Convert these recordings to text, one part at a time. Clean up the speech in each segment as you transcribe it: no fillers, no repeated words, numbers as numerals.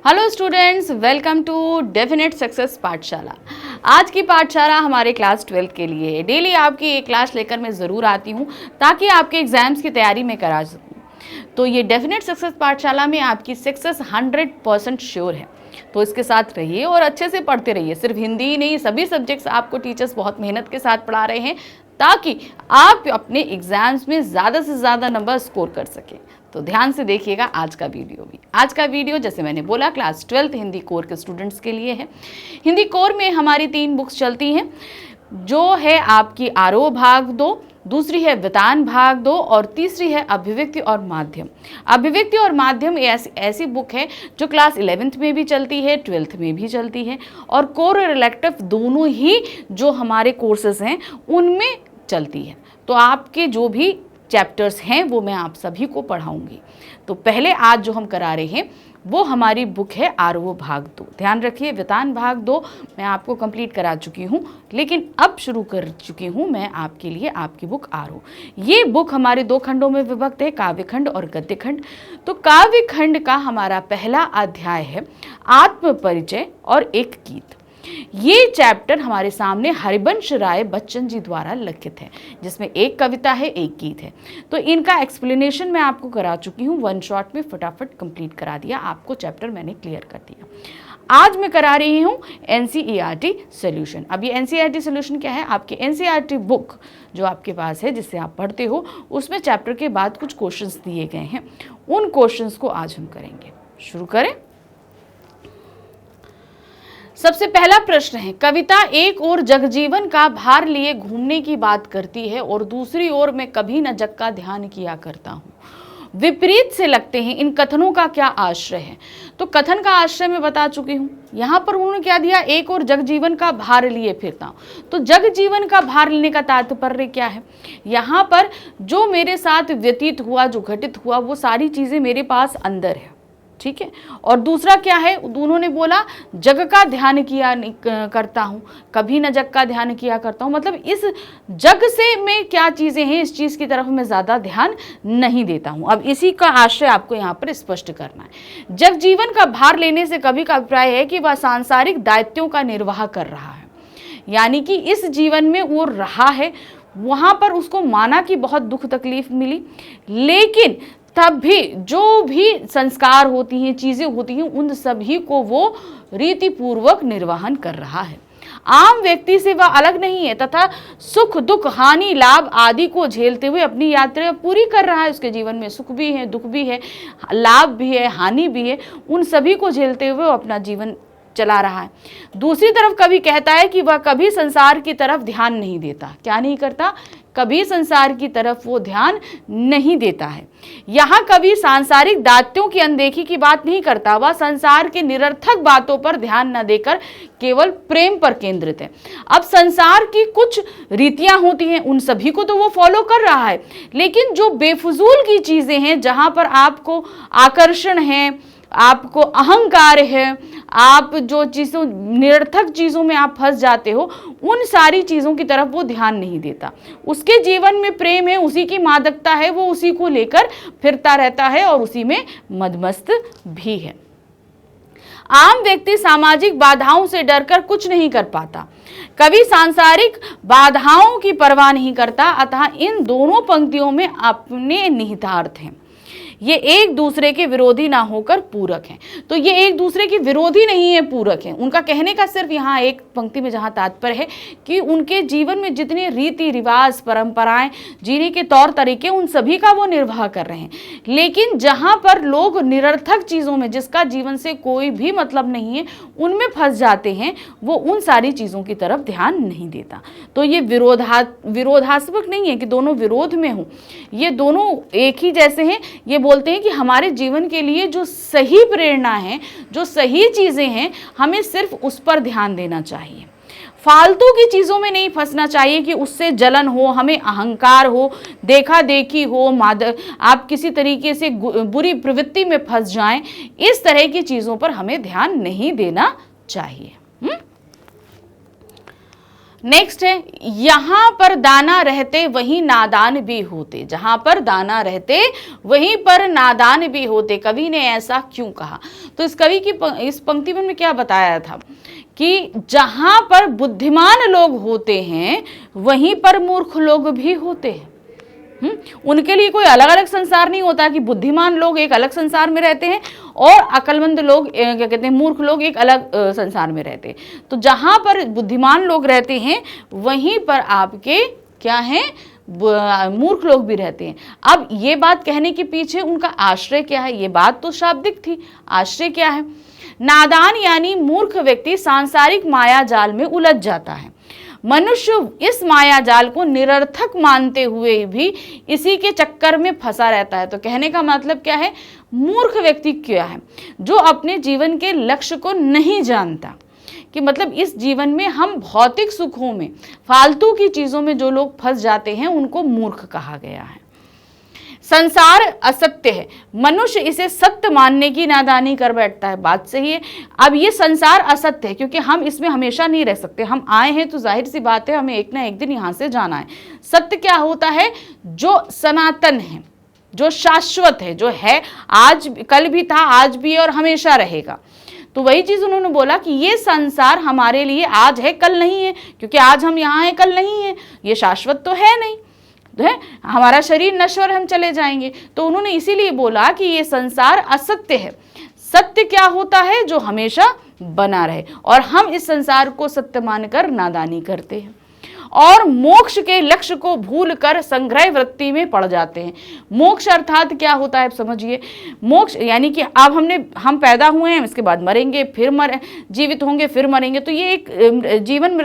Hello students, welcome to definite success Pathshala. आज की पाठशाला हमारे क्लास 12 के लिए है। डेली आपकी एक क्लास लेकर मैं ज़रूर आती हूँ ताकि आपके एग्जाम्स की तैयारी में करा सकूँ। तो ये डेफिनेट सक्सेस पाठशाला में आपकी सक्सेस 100% श्योर है। तो इसके साथ रहिए और अच्छे से पढ़ते रहिए। सिर्फ हिंदी ही नहीं, सभी सब्जेक्ट्स आपको टीचर्स बहुत मेहनत के साथ पढ़ा रहे हैं ताकि आप अपने एग्जाम्स में ज़्यादा से ज़्यादा नंबर स्कोर कर सकें। तो ध्यान से देखिएगा आज का वीडियो भी। आज का वीडियो जैसे मैंने बोला क्लास 12 हिंदी कोर के स्टूडेंट्स के लिए है। हिंदी कोर में हमारी 3 बुक्स चलती हैं, जो है आपकी आरोह भाग 2, दूसरी है वितान भाग 2 और तीसरी है अभिव्यक्ति और माध्यम। अभिव्यक्ति और माध्यम ऐसी बुक है जो क्लास 11th में भी चलती है, 12th में भी चलती है और कोर और इलेक्टिव दोनों ही जो हमारे कोर्सेज हैं उनमें चलती है। तो आपके जो भी चैप्टर्स हैं वो मैं आप सभी को पढ़ाऊंगी। तो पहले आज जो हम करा रहे हैं वो हमारी बुक है आरोह भाग 2। ध्यान रखिए, वितान भाग 2 मैं आपको कंप्लीट करा चुकी हूँ, लेकिन अब शुरू कर चुकी हूँ मैं आपके लिए आपकी बुक आरोह। ये बुक हमारे 2 खंडों में विभक्त है, काव्य खंड और गद्य खंड। तो काव्य खंड का हमारा पहला अध्याय है आत्म परिचय और एक गीत। ये चैप्टर हमारे सामने हरिवंश राय बच्चन जी द्वारा लिखित है, जिसमें एक कविता है, एक गीत है। तो इनका एक्सप्लेनेशन मैं आपको करा चुकी हूँ, 1 शॉट में फटाफट कंप्लीट करा दिया, आपको चैप्टर मैंने क्लियर कर दिया। आज मैं करा रही हूँ एनसीईआरटी सॉल्यूशन। अब ये एनसीईआरटी सॉल्यूशन क्या है? आपकी एनसीईआरटी बुक जो आपके पास है, जिससे आप पढ़ते हो, उसमें चैप्टर के बाद कुछ क्वेश्चंस दिए गए हैं। उन क्वेश्चंस को आज हम करेंगे। शुरू करें। सबसे पहला प्रश्न है, कविता एक ओर जगजीवन का भार लिए घूमने की बात करती है और दूसरी ओर मैं कभी न जग का ध्यान किया करता हूँ। विपरीत से लगते हैं, इन कथनों का क्या आश्रय है? तो कथन का आश्रय मैं बता चुकी हूँ। यहाँ पर उन्होंने क्या दिया? एक और जगजीवन का भार लिए फिरता हूँ। तो जगजीवन का भार लेने का तात्पर्य क्या है? यहाँ पर जो मेरे साथ व्यतीत हुआ, जो घटित हुआ, वो सारी चीजें मेरे पास अंदर है, ठीक है। और दूसरा क्या है? उन्होंने बोला जग का ध्यान किया करता हूँ, कभी न जग का ध्यान किया करता हूँ। मतलब इस जग से में क्या चीज़ें हैं, इस चीज़ की तरफ मैं ज़्यादा ध्यान नहीं देता हूँ। अब इसी का आश्रय आपको यहाँ पर स्पष्ट करना है। जग जीवन का भार लेने से कवि का अभिप्राय है कि वह सांसारिक दायित्वों का निर्वाह कर रहा है, यानी कि इस जीवन में वो रहा है, वहाँ पर उसको माना कि बहुत दुख तकलीफ मिली, लेकिन तब भी जो भी संस्कार होती हैं, चीज़ें होती हैं, उन सभी को वो रीतिपूर्वक निर्वहन कर रहा है। आम व्यक्ति से वह अलग नहीं है तथा सुख दुख हानि लाभ आदि को झेलते हुए अपनी यात्रा पूरी कर रहा है। उसके जीवन में सुख भी है, दुख भी है, लाभ भी है, हानि भी है, उन सभी को झेलते हुए वो अपना जीवन चला रहा है। दूसरी तरफ कवि कहता है कि वह कभी संसार की तरफ ध्यान नहीं देता। क्या नहीं करता? कभी संसार की तरफ वो ध्यान नहीं देता है। यहाँ कवि सांसारिक दायित्वों की अनदेखी की बात नहीं करता, वह संसार के निरर्थक बातों पर ध्यान न देकर केवल प्रेम पर केंद्रित है। अब संसार की कुछ रीतियां होती हैं, उन सभी को तो वो फॉलो कर रहा है, लेकिन जो बेफजूल की चीजें हैं, जहां पर आपको आकर्षण है, आपको अहंकार है, आप जो चीज़ों निरर्थक चीज़ों में आप फंस जाते हो, उन सारी चीज़ों की तरफ वो ध्यान नहीं देता। उसके जीवन में प्रेम है, उसी की मादकता है, वो उसी को लेकर फिरता रहता है और उसी में मदमस्त भी है। आम व्यक्ति सामाजिक बाधाओं से डरकर कुछ नहीं कर पाता, कवि सांसारिक बाधाओं की परवाह नहीं करता। अतः इन दोनों पंक्तियों में अपने निहितार्थ हैं, ये एक दूसरे के विरोधी ना होकर पूरक हैं। तो ये एक दूसरे के विरोधी नहीं है, पूरक हैं। उनका कहने का सिर्फ यहाँ एक पंक्ति में जहाँ तात्पर्य है कि उनके जीवन में जितने रीति रिवाज, परंपराएं, जीने के तौर तरीके, उन सभी का वो निर्वाह कर रहे हैं। लेकिन जहाँ पर लोग निरर्थक चीज़ों में, जिसका जीवन से कोई भी मतलब नहीं है, उनमें फंस जाते हैं, वो उन सारी चीज़ों की तरफ ध्यान नहीं देता। तो ये विरोधात्मक नहीं है कि दोनों विरोध में हों, ये दोनों एक ही जैसे हैं। ये बोलते हैं कि हमारे जीवन के लिए जो सही प्रेरणा है, जो सही चीजें हैं, हमें सिर्फ उस पर ध्यान देना चाहिए। फालतू की चीजों में नहीं फंसना चाहिए कि उससे जलन हो, हमें अहंकार हो, देखा देखी हो, आप किसी तरीके से बुरी प्रवृत्ति में फंस जाएं। इस तरह की चीजों पर हमें ध्यान नहीं देना चाहिए। नेक्स्ट है, यहां पर दाना रहते वहीं नादान भी होते। जहां पर दाना रहते वहीं पर नादान भी होते, कवि ने ऐसा क्यों कहा? तो इस कवि की इस पंक्ति में क्या बताया था कि जहां पर बुद्धिमान लोग होते हैं वहीं पर मूर्ख लोग भी होते हैं। उनके लिए कोई अलग अलग संसार नहीं होता कि बुद्धिमान लोग एक अलग संसार में रहते हैं और अक्लमंद लोग, क्या कहते हैं, मूर्ख लोग एक अलग संसार में रहते हैं। तो जहां पर बुद्धिमान लोग रहते हैं वहीं पर आपके क्या है, मूर्ख लोग भी रहते हैं। अब ये बात कहने के पीछे उनका आश्रय क्या है? ये बात तो शाब्दिक थी, आश्रय क्या है? नादान यानी मूर्ख व्यक्ति सांसारिक माया जाल में उलझ जाता है। मनुष्य इस माया जाल को निरर्थक मानते हुए भी इसी के चक्कर में फंसा रहता है। तो कहने का मतलब क्या है? मूर्ख व्यक्ति क्या है? जो अपने जीवन के लक्ष्य को नहीं जानता, कि मतलब इस जीवन में हम भौतिक सुखों में, फालतू की चीजों में जो लोग फंस जाते हैं उनको मूर्ख कहा गया है। संसार असत्य है, मनुष्य इसे सत्य मानने की नादानी कर बैठता है। बात सही है। अब ये संसार असत्य है क्योंकि हम इसमें हमेशा नहीं रह सकते। हम आए हैं तो जाहिर सी बात है हमें एक ना एक दिन यहाँ से जाना है। सत्य क्या होता है? जो सनातन है, जो शाश्वत है, जो है आज, कल भी था, आज भी और हमेशा रहेगा। तो वही चीज उन्होंने बोला कि ये संसार हमारे लिए आज है, कल नहीं है, क्योंकि आज हम यहाँ हैं, कल नहीं है, ये शाश्वत तो है नहीं है, हमारा शरीर नश्वर, हम चले जाएंगे। तो उन्होंने इसीलिए बोला कि ये संसार असत्य है। सत्य क्या होता है? जो हमेशा बना रहे, और हम इस संसार को सत्य मानकर नादानी करते हैं और मोक्ष के लक्ष्य को भूलकर संग्रह वृत्ति में पड़ जाते हैं। मोक्ष अर्थात क्या होता है? समझिए, मोक्ष यानी कि अब हम पैदा हुए हैं, इसके बाद मरेंगे, फिर जीवित होंगे, फिर मरेंगे। तो ये एक जीवन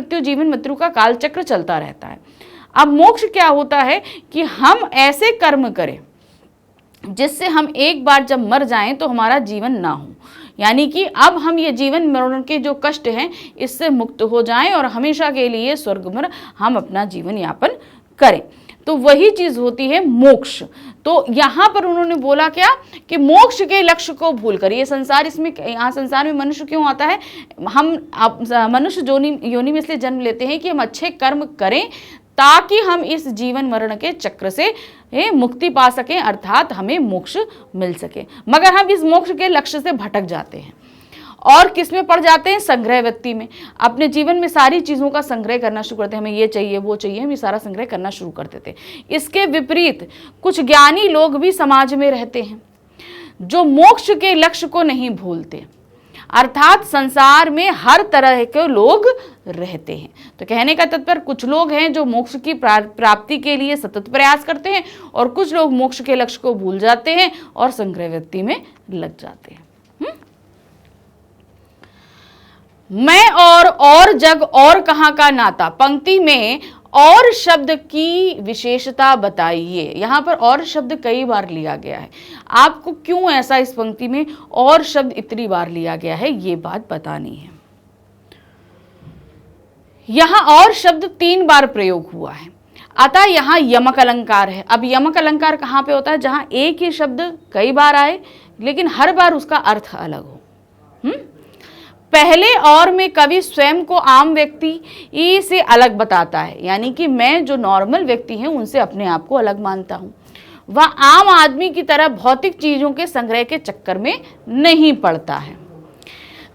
मृत्यु का कालचक्र चलता रहता है। अब मोक्ष क्या होता है कि हम ऐसे कर्म करें जिससे हम एक बार जब मर जाएं तो हमारा जीवन ना हो, यानी कि अब हम ये जीवन मरण के जो कष्ट हैं इससे मुक्त हो जाएं और हमेशा के लिए स्वर्ग में हम अपना जीवन यापन करें। तो वही चीज होती है मोक्ष। तो यहाँ पर उन्होंने बोला क्या कि मोक्ष के लक्ष्य को भूलकर ये संसार, इसमें यहाँ संसार में मनुष्य क्यों आता है? हम मनुष्य योनि में इसलिए जन्म लेते हैं कि हम अच्छे कर्म करें ताकि हम इस जीवन मरण के चक्र से मुक्ति पा सकें, अर्थात हमें मोक्ष मिल सके। मगर हम इस मोक्ष के लक्ष्य से भटक जाते हैं और किस में पड़ जाते हैं? संग्रह वृत्ति में। अपने जीवन में सारी चीज़ों का संग्रह करना शुरू करते हैं, हमें ये चाहिए, वो चाहिए, हम ये सारा संग्रह करना शुरू कर देते हैं। इसके विपरीत कुछ ज्ञानी लोग भी समाज में रहते हैं जो मोक्ष के लक्ष्य को नहीं भूलते, अर्थात संसार में हर तरह के लोग रहते हैं। तो कहने का तात्पर्य, कुछ लोग हैं जो मोक्ष की प्राप्ति के लिए सतत प्रयास करते हैं और कुछ लोग मोक्ष के लक्ष्य को भूल जाते हैं और संग्रह वृत्ति में लग जाते हैं। मैं और जग और कहाँ का नाता, पंक्ति में और शब्द की विशेषता बताइए। यहाँ पर और शब्द कई बार लिया गया है, आपको क्यों ऐसा इस पंक्ति में और शब्द इतनी बार लिया गया है ये बात बतानी है। यहाँ और शब्द 3 बार प्रयोग हुआ है, अतः यहाँ यमक अलंकार है। अब यमक अलंकार कहाँ पे होता है? जहाँ एक ही शब्द कई बार आए लेकिन हर बार उसका अर्थ अलग हो। पहले और में कवि स्वयं को आम व्यक्ति से अलग बताता है, यानी कि मैं जो नॉर्मल व्यक्ति हैं उनसे अपने आप को अलग मानता हूं। वह आम आदमी की तरह भौतिक चीजों के संग्रह के चक्कर में नहीं पड़ता है।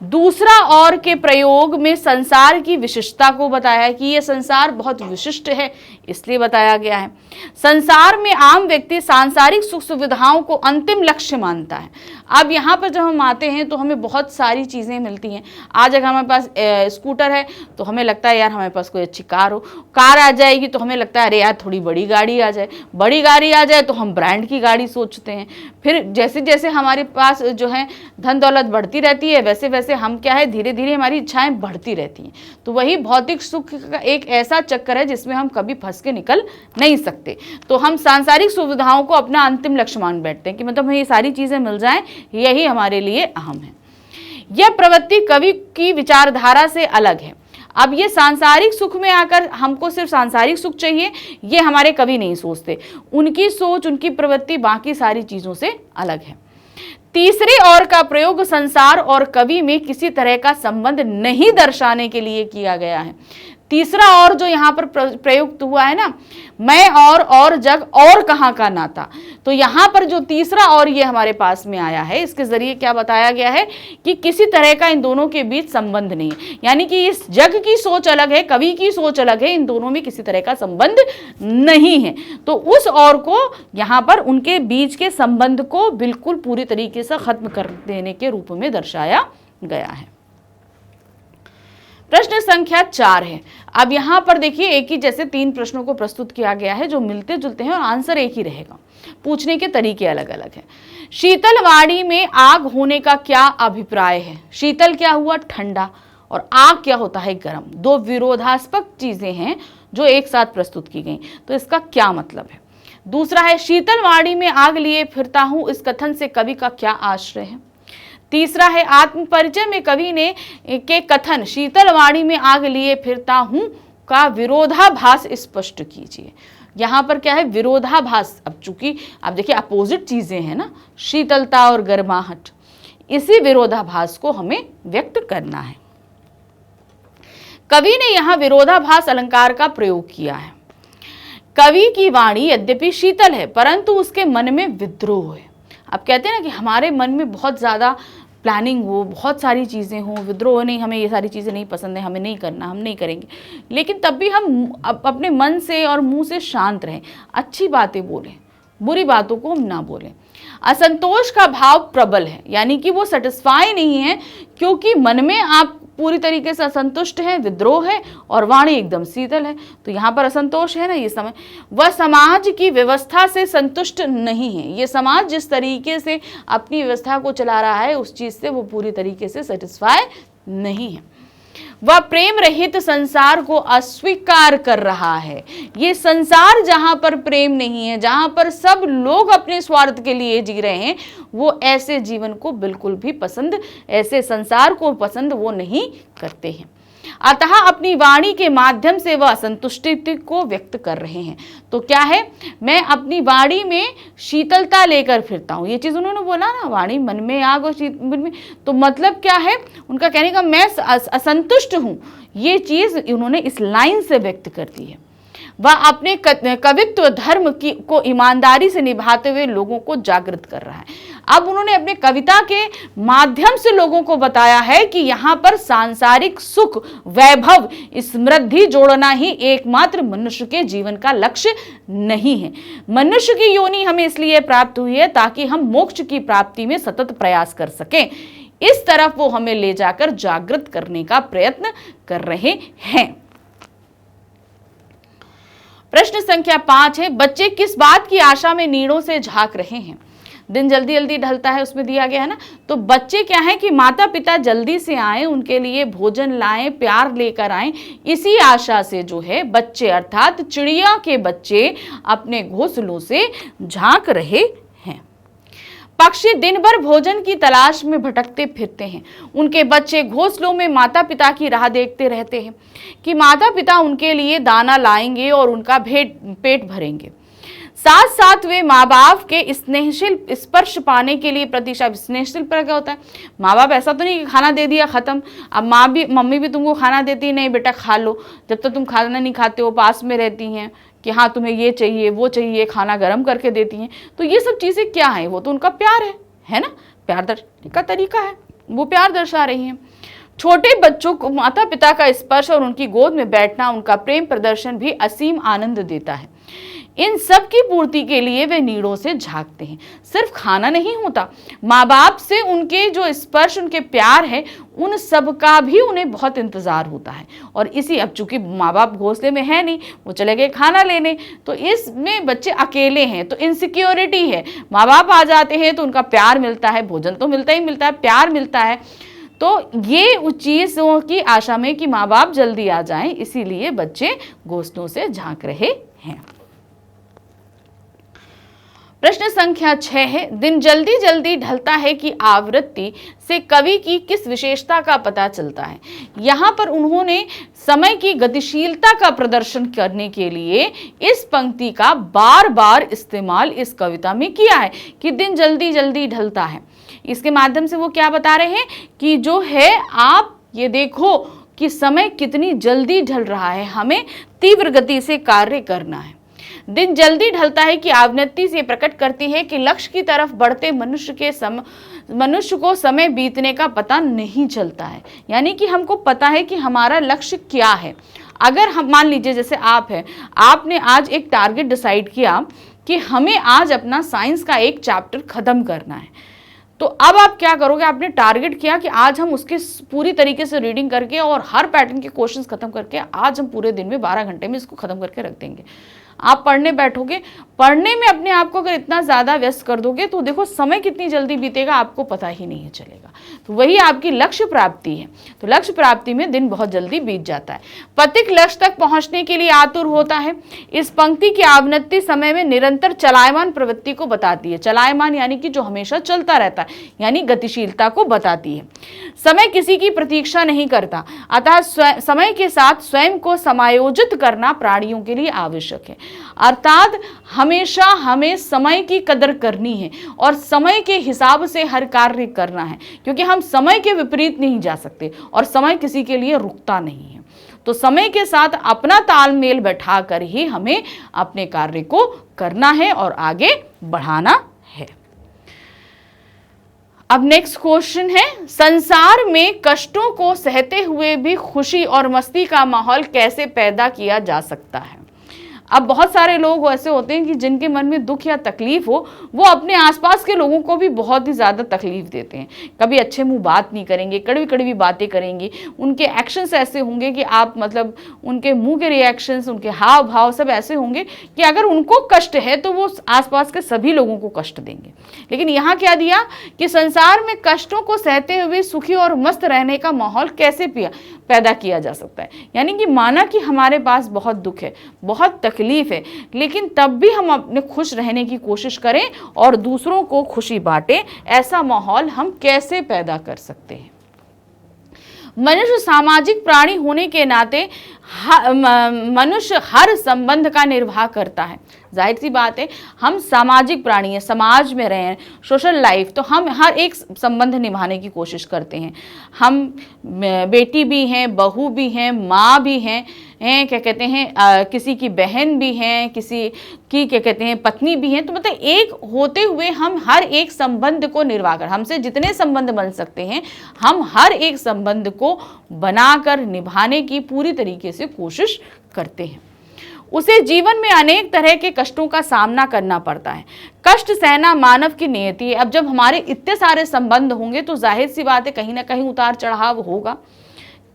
दूसरा और के प्रयोग में संसार की विशिष्टता को बताया है कि यह संसार बहुत विशिष्ट है, इसलिए बताया गया है। संसार में आम व्यक्ति सांसारिक सुख सुविधाओं को अंतिम लक्ष्य मानता है। अब यहाँ पर जब हम आते हैं तो हमें बहुत सारी चीज़ें मिलती हैं। आज अगर हमारे पास स्कूटर है तो हमें लगता है यार हमारे पास कोई अच्छी कार हो, कार आ जाएगी तो हमें लगता है अरे यार थोड़ी बड़ी गाड़ी आ जाए, बड़ी गाड़ी आ जाए तो हम ब्रांड की गाड़ी सोचते हैं। फिर जैसे जैसे हमारे पास जो है धन दौलत बढ़ती रहती है वैसे वैसे हम क्या है धीरे धीरे हमारी इच्छाएं बढ़ती रहती हैं। तो वही भौतिक सुख का एक ऐसा चक्कर है जिसमें हम कभी फंस के निकल नहीं सकते। तो हम सांसारिक सुविधाओं को अपना अंतिम लक्ष्य मान बैठते हैं कि मतलब हमें ये सारी चीजें मिल जाएं, यही हमारे लिए अहम है। यह प्रवृत्ति कवि की विचारधारा से अलग है। अब ये सांसारिक सुख में आकर हमको सिर्फ सांसारिक सुख चाहिए, ये हमारे कवि नहीं सोचते। उनकी सोच, उनकी प्रवृत्ति बाकी सारी चीजों से अलग है। तीसरे और का प्रयोग संसार और कवि में किसी तरह का संबंध नहीं दर्शाने के लिए किया गया है। तीसरा और जो यहाँ पर प्रयुक्त हुआ है ना, मैं और जग और कहाँ का नाता, तो यहाँ पर जो तीसरा और ये हमारे पास में आया है, इसके जरिए क्या बताया गया है कि किसी तरह का इन दोनों के बीच संबंध नहीं है। यानी कि इस जग की सोच अलग है, कवि की सोच अलग है, इन दोनों में किसी तरह का संबंध नहीं है। तो उस और को यहाँ पर उनके बीच के संबंध को बिल्कुल पूरी तरीके से खत्म कर देने के रूप में दर्शाया गया है। प्रश्न संख्या 4 है। अब यहां पर देखिए एक ही जैसे 3 प्रश्नों को प्रस्तुत किया गया है जो मिलते जुलते हैं और आंसर एक ही रहेगा, पूछने के तरीके अलग अलग हैं। शीतलवाड़ी में आग होने का क्या अभिप्राय है? शीतल क्या हुआ? ठंडा, और आग क्या होता है? गर्म। 2 विरोधास्पद चीजें हैं जो एक साथ प्रस्तुत की गई, तो इसका क्या मतलब है? दूसरा है शीतलवाड़ी में आग लिए फिरता हूं, इस कथन से कवि का क्या आश्रय है? तीसरा है आत्म परिचय में कवि ने के कथन शीतलवाड़ी में आग लिए फिरता हूं का विरोधाभास स्पष्ट कीजिए। यहां पर क्या है? विरोधाभास। अब चूंकि आप देखिए अपोजिट चीजें हैं ना, शीतलता और गर्माहट, इसी विरोधाभास को हमें व्यक्त करना है। कवि ने यहां विरोधाभास अलंकार का प्रयोग किया है। कवि की वाणी यद्यपि शीतल है परंतु उसके मन में विद्रोह है। अब कहते हैं ना कि हमारे मन में बहुत ज़्यादा प्लानिंग हो, बहुत सारी चीज़ें हों, विद्रोह नहीं, हमें ये सारी चीज़ें नहीं पसंद है, हमें नहीं करना, हम नहीं करेंगे, लेकिन तब भी हम अपने मन से और मुंह से शांत रहें, अच्छी बातें बोलें, बुरी बातों को हम ना बोलें। असंतोष का भाव प्रबल है, यानी कि वो सेटिस्फाई नहीं है क्योंकि मन में आप पूरी तरीके से असंतुष्ट है, विद्रोह है और वाणी एकदम शीतल है, तो यहाँ पर असंतोष है ना ये समय। वह समाज की व्यवस्था से संतुष्ट नहीं है, ये समाज जिस तरीके से अपनी व्यवस्था को चला रहा है उस चीज से वो पूरी तरीके से सेटिस्फाई नहीं है। वह प्रेम रहित संसार को अस्वीकार कर रहा है। ये संसार जहां पर प्रेम नहीं है, जहां पर सब लोग अपने स्वार्थ के लिए जी रहे हैं, वो ऐसे जीवन को बिल्कुल भी पसंद, ऐसे संसार को पसंद वो नहीं करते हैं। अतः अपनी वाणी के माध्यम से वह असंतुष्टि को व्यक्त कर रहे हैं। तो क्या है? मैं अपनी वाणी में शीतलता लेकर फिरता हूँ, ये चीज उन्होंने बोला ना, वाणी मन में आग और शीतल में, तो मतलब क्या है उनका कहने का? मैं असंतुष्ट हूँ, ये चीज उन्होंने इस लाइन से व्यक्त कर दी है। वह अपने कवित्व धर्म को ईमानदारी से निभाते हुए लोगों को जागृत कर रहा है। अब उन्होंने अपने कविता के माध्यम से लोगों को बताया है कि यहाँ पर सांसारिक सुख, वैभव, समृद्धि जोड़ना ही एकमात्र मनुष्य के जीवन का लक्ष्य नहीं है। मनुष्य की योनि हमें इसलिए प्राप्त हुई है ताकि हम मोक्ष की प्राप्ति में सतत प्रयास कर सकें। इस तरफ वो हमें ले जाकर जागृत करने का प्रयत्न कर रहे हैं। प्रश्न संख्या 5 है। बच्चे किस बात की आशा में नीड़ों से झांक रहे हैं? दिन जल्दी जल्दी ढलता है, उसमें दिया गया है ना। तो बच्चे क्या है कि माता पिता जल्दी से आए, उनके लिए भोजन लाएं, प्यार लेकर आएं, इसी आशा से जो है बच्चे अर्थात चिड़िया के बच्चे अपने घोंसलों से झांक रहे हैं। पक्षी दिन भर भोजन की तलाश में भटकते फिरते हैं। उनके बच्चे घोंसलों में माता पिता की राह देखते रहते हैं कि माता पिता उनके लिए दाना लाएंगे और उनका पेट भरेंगे। साथ साथ वे माँ बाप के स्नेहशील स्पर्श पाने के लिए प्रतीक्षा। स्नेहशील पर क्या होता है? माँ बाप ऐसा तो नहीं कि खाना दे दिया खत्म, अब मम्मी भी तुमको खाना देती नहीं, बेटा खा लो, जब तक तुम खाना नहीं खाते हो पास में रहती हैं कि हाँ तुम्हें ये चाहिए वो चाहिए, खाना गर्म करके देती हैं। तो ये सब चीज़ें क्या है? वो तो उनका प्यार है ना, प्यार दर्शाने का तरीका है, वो प्यार दर्शा रही हैं। छोटे बच्चों को माता पिता का स्पर्श और उनकी गोद में बैठना, उनका प्रेम प्रदर्शन भी असीम आनंद देता है। इन सब की पूर्ति के लिए वे नीड़ों से झांकते हैं। सिर्फ खाना नहीं होता, माँ बाप से उनके जो स्पर्श, उनके प्यार है, उन सब का भी उन्हें बहुत इंतजार होता है। और इसी, अब चूंकि माँ बाप घोंसले में है नहीं, वो चले गए खाना लेने, तो इसमें बच्चे अकेले हैं, तो इनसिक्योरिटी है। माँ बाप आ जाते हैं तो उनका प्यार मिलता है, भोजन तो मिलता ही मिलता है, प्यार मिलता है। तो ये उस चीज़ों की आशा में कि माँ बाप जल्दी आ जाएं, इसीलिए बच्चे घोंसलों से झांक रहे हैं। प्रश्न संख्या 6 है। दिन जल्दी जल्दी ढलता है कि आवृत्ति से कवि की किस विशेषता का पता चलता है? यहाँ पर उन्होंने समय की गतिशीलता का प्रदर्शन करने के लिए इस पंक्ति का बार बार इस्तेमाल इस कविता में किया है कि दिन जल्दी जल्दी ढलता है। इसके माध्यम से वो क्या बता रहे हैं कि जो है, आप ये देखो कि समय कितनी जल्दी ढल रहा है, हमें तीव्र गति से कार्य करना है। दिन जल्दी ढलता है कि आवृत्ति से प्रकट करती है कि लक्ष्य की तरफ बढ़ते मनुष्य को समय बीतने का पता नहीं चलता है। यानी कि हमको पता है कि हमारा लक्ष्य क्या है। अगर हम मान लीजिए जैसे आप हैं, आपने आज एक टारगेट डिसाइड किया कि हमें आज अपना साइंस का एक चैप्टर खत्म करना है, तो अब आप क्या करोगे, आपने टारगेट किया कि आज हम उसके पूरी तरीके से रीडिंग करके और हर पैटर्न के क्वेश्चंस खत्म करके आज हम पूरे दिन में 12 घंटे में इसको खत्म करके रख देंगे। आप पढ़ने बैठोगे, पढ़ने में अपने आप को अगर इतना ज़्यादा व्यस्त कर दोगे तो देखो समय कितनी जल्दी बीतेगा आपको पता ही नहीं चलेगा। तो वही आपकी लक्ष्य प्राप्ति है। तो लक्ष्य प्राप्ति में दिन बहुत जल्दी बीत जाता है। पथिक लक्ष्य तक पहुंचने के लिए आतुर होता है। इस पंक्ति की आवृत्ति समय में निरंतर चलायमान प्रवृत्ति को बताती है। चलायमान यानी कि जो हमेशा चलता रहता है, यानी गतिशीलता को बताती है। समय किसी की प्रतीक्षा नहीं करता, अतः समय के साथ स्वयं को समायोजित करना प्राणियों के लिए आवश्यक है। अर्थात हमेशा हमें समय की कदर करनी है और समय के हिसाब से हर कार्य करना है, क्योंकि हम समय के विपरीत नहीं जा सकते और समय किसी के लिए रुकता नहीं है। तो समय के साथ अपना तालमेल बैठाकर ही हमें अपने कार्य को करना है और आगे बढ़ाना है। अब नेक्स्ट क्वेश्चन है, संसार में कष्टों को सहते हुए भी खुशी और मस्ती का माहौल कैसे पैदा किया जा सकता है। अब बहुत सारे लोग ऐसे होते हैं कि जिनके मन में दुख या तकलीफ हो, वो अपने आसपास के लोगों को भी बहुत ही ज़्यादा तकलीफ देते हैं। कभी अच्छे मुंह बात नहीं करेंगे, कड़वी कड़वी बातें करेंगे, उनके एक्शंस ऐसे होंगे कि आप मतलब उनके मुंह के रिएक्शंस, उनके हाव भाव सब ऐसे होंगे कि अगर उनको कष्ट है तो वो आसपास के सभी लोगों को कष्ट देंगे। लेकिन यहाँ क्या दिया कि संसार में कष्टों को सहते हुए सुखी और मस्त रहने का माहौल कैसे पैदा किया जा सकता है। यानी कि माना कि हमारे पास बहुत दुख है, बहुत तकलीफ है, लेकिन तब भी हम अपने खुश रहने की कोशिश करें और दूसरों को खुशी बांटें। ऐसा माहौल हम कैसे पैदा कर सकते हैं। मनुष्य सामाजिक प्राणी होने के नाते मनुष्य हर संबंध का निर्वाह करता है। जाहिर सी बात है, हम सामाजिक प्राणी हैं, समाज में रहे हैं, सोशल लाइफ, तो हम हर एक संबंध निभाने की कोशिश करते हैं। हम बेटी भी हैं, बहू भी हैं, माँ भी हैं, क्या कहते हैं, किसी की बहन भी हैं, किसी की क्या कहते हैं पत्नी भी हैं। तो मतलब एक होते हुए हम हर एक संबंध को निर्वाह कर, हमसे जितने संबंध बन सकते हैं हम हर एक संबंध को बनाकर निभाने की पूरी तरीके से कोशिश करते हैं। उसे जीवन में अनेक तरह के कष्टों का सामना करना पड़ता है। कष्ट सहना मानव की नियति है। अब जब हमारे इतने सारे संबंध होंगे तो जाहिर सी बात है कहीं ना कहीं उतार चढ़ाव होगा,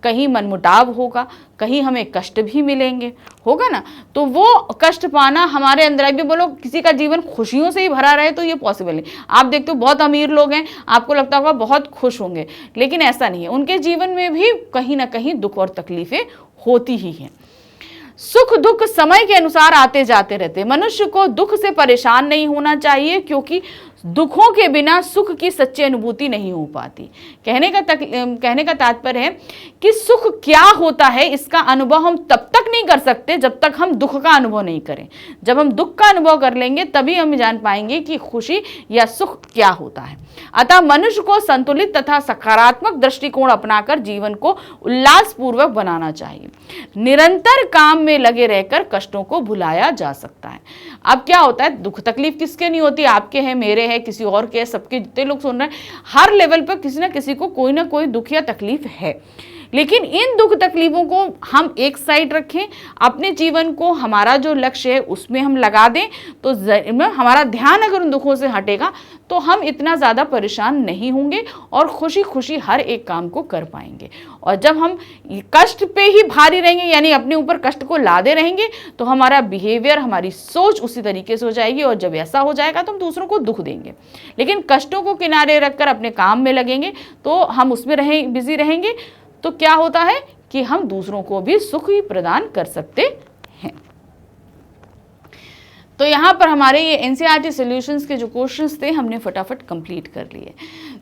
कहीं मनमुटाव होगा, कहीं हमें कष्ट भी मिलेंगे, होगा ना। तो वो कष्ट पाना हमारे अंदर, अभी बोलो किसी का जीवन खुशियों से ही भरा रहे तो ये पॉसिबल है। आप देखते हो बहुत अमीर लोग हैं, आपको लगता होगा बहुत खुश होंगे, लेकिन ऐसा नहीं है। उनके जीवन में भी कहीं ना कहीं दुख और तकलीफें होती ही हैं। सुख दुख समय के अनुसार आते जाते रहते। मनुष्य को दुख से परेशान नहीं होना चाहिए, क्योंकि दुखों के बिना सुख की सच्ची अनुभूति नहीं हो पाती। कहने का तात्पर्य है कि सुख क्या होता है इसका अनुभव हम तब तक नहीं कर सकते जब तक हम दुख का अनुभव नहीं करें। जब हम दुख का अनुभव कर लेंगे तभी हम जान पाएंगे कि खुशी या सुख क्या होता है। अतः मनुष्य को संतुलित तथा सकारात्मक दृष्टिकोण अपनाकर जीवन को उल्लासपूर्वक बनाना चाहिए। निरंतर काम में लगे रहकर कष्टों को भुलाया जा सकता है। अब क्या होता है, दुख तकलीफ किसके नहीं होती, आपके हैं, मेरे हैं, किसी और के, सबके जितने लोग सुन रहे हैं, हर लेवल पर किसी ना किसी को कोई ना कोई दुख या तकलीफ है। लेकिन इन दुख तकलीफों को हम एक साइड रखें, अपने जीवन को, हमारा जो लक्ष्य है उसमें हम लगा दें, तो हमारा ध्यान अगर उन दुखों से हटेगा तो हम इतना ज़्यादा परेशान नहीं होंगे और खुशी खुशी हर एक काम को कर पाएंगे। और जब हम कष्ट पे ही भारी रहेंगे, यानी अपने ऊपर कष्ट को लादे रहेंगे, तो हमारा बिहेवियर, हमारी सोच उसी तरीके से हो जाएगी और जब ऐसा हो जाएगा तो हम दूसरों को दुख देंगे। लेकिन कष्टों को किनारे रखकर अपने काम में लगेंगे तो हम उसमें बिजी रहेंगे, तो क्या होता है कि हम दूसरों को भी सुख ही प्रदान कर सकते हैं। तो यहाँ पर हमारे ये एनसीईआरटी सॉल्यूशंस के जो क्वेश्चंस थे हमने फटाफट कंप्लीट कर लिए।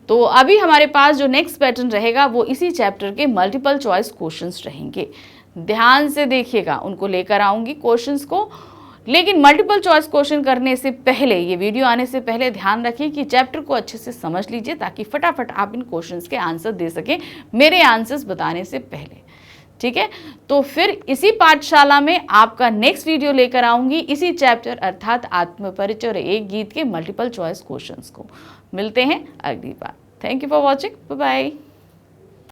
तो अभी हमारे पास जो नेक्स्ट पैटर्न रहेगा वो इसी चैप्टर के मल्टीपल चॉइस क्वेश्चंस रहेंगे। ध्यान से देखिएगा, उनको लेकर आऊँगी क्वेश्चंस को। लेकिन मल्टीपल चॉइस क्वेश्चन करने से पहले, ये वीडियो आने से पहले ध्यान रखिए कि चैप्टर को अच्छे से समझ लीजिए ताकि फटाफट आप इन क्वेश्चंस के आंसर दे सकें मेरे आंसर्स बताने से पहले। ठीक है। तो फिर इसी पाठशाला में आपका नेक्स्ट वीडियो लेकर आऊंगी इसी चैप्टर अर्थात आत्मपरिचय और एक गीत के मल्टीपल चॉइस क्वेश्चंस को। मिलते हैं अगली बार। Thank you for watching. Bye bye.